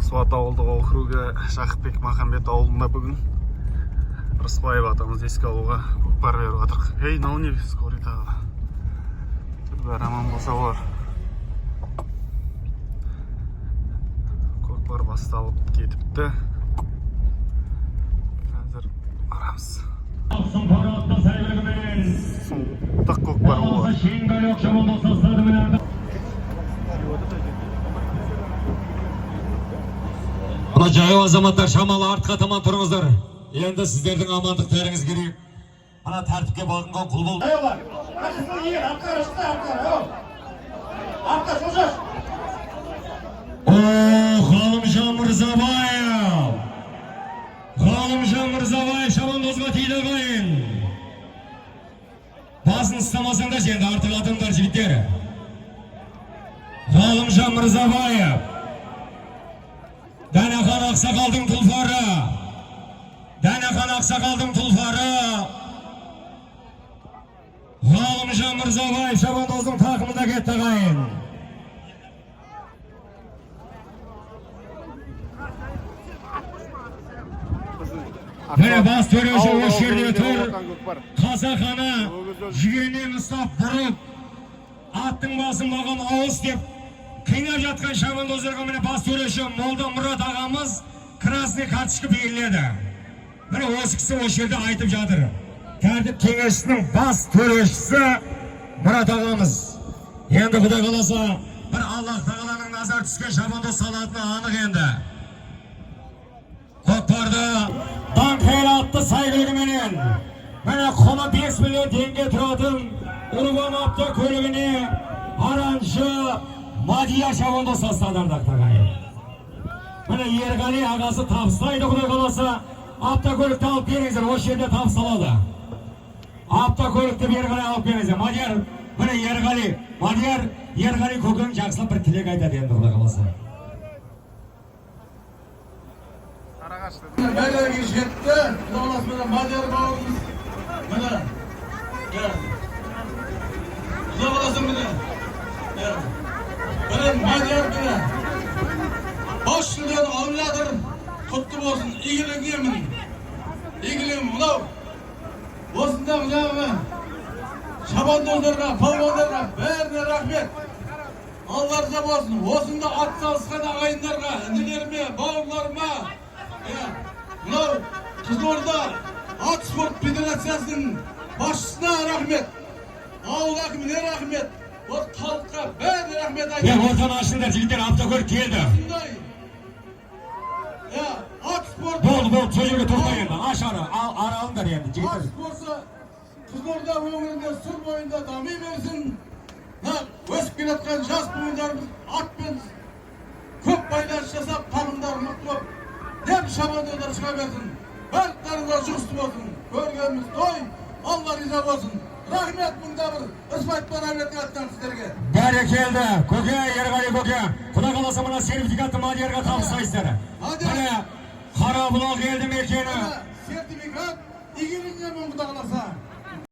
Суат ауылдық округі Шахбек Махамбет ауылында бүгін Рысбаев атамыз еске алуға көкпар беріп жатырық. Ей, мынау не скорый тағы. Бәрі аман болса олар. Көкпар басталып кетіпті. Қазір барамыз. Сұмдық көкпар олар. Ана жаяу азаматтар шамалы артқа таман тұрыңыздар. Енді сіздердің амандықтарыңыз керек. Ана тәртіпке бағынған құл бол. Ғалымжан Мырзабаев. Ғалымжан Мырзабаев шабандозға тиді қайын. Басын ұстамасаңдар енді артық атыңдар жігіттері. Ғалымжан Мырзабаев. Дәнеқан Ақсақалдың тұлпары. Дәнеқан Ақсақалдың тұлпары. Ғалымжан Мырзабаев шабандоздың тақымында кетті қайын. Міне бас төреші осы жерде тұр. Қасақана жігерінен ұстап бұрып, аттың басын маған ауыз деп қинап жатқан шабандоздарға міне бас төреші Молда Мұрат ағамыз красный карточка белгіледі. Міне осы кісі осы жерде айтып жатыр. Тәртіп кеңесінің бас төрешісі Мұрат ағамыз. Енді Құдай қаласа бір Аллах тағаланың назар түскен шабандоз салатыны анық енді. Көкпарды Даңқел атты сайлығыменен міне құны 5 миллион теңге тұратын Урбан автокөлігіне араншы Мадия шабандоз састадардық тағайын. Міне Ерғали ағасы табыстайды Құдай қаласа. Автокөлікті алып беріңіздер, осы жерде табысталады. Автокөлікті Ерғали алып беріңіздер. Мадияр, міне Ерғали, Мадияр, Ерғали көкең жақсылап бір тілек айтады енді Құдай қаласа. Бәлерге жетті, Құдаласымен Мадияр бауырымыз. Міне, Құдаласын міне. Міне Мадияр міне. Баш жүлдені алып жатыр, құтты болсын, игілігіне міне. Игілігім мынау. Осындағы жаңағы шабандоздарға, палуандарға бәріне рахмет. Алла разы болсын. Осында ат салысқан ағайындарға, інілеріме, бауырларыма. Мынау Қызылорда ат спорт федерациясының басшысына рахмет. Ауыл әкіміне рахмет. Ол халыққа бәріне рахмет айтамын. Ортаны ашыңдар жігіттер, автокөлік келді. Ат спорты. Бол, сол жерге тоқтай енді. Аш аралыңдар енді жігіттер. Ат спорты Қызылорда өңірінде сұр бойында дами берсін. Өсіп келатқан жас буындарымыз атпен көп байланыс жасап, тағымдар мықты болып, дем шабандоздар шыға берсін. Барлықтарыңызға жұғысты болсын. Көргеніміз той, Алла риза болсын. Рахмет мұнда бір Ысбайтпан әулеттің атынан сіздерге. Бәрекелді, көке, Ерғали көке. Құдай қаласа мына сертификатты Мадиярға табыстайсыздар. Міне Қарабұлақ елді мекені. Сертификат игілігіне Құдай қаласа.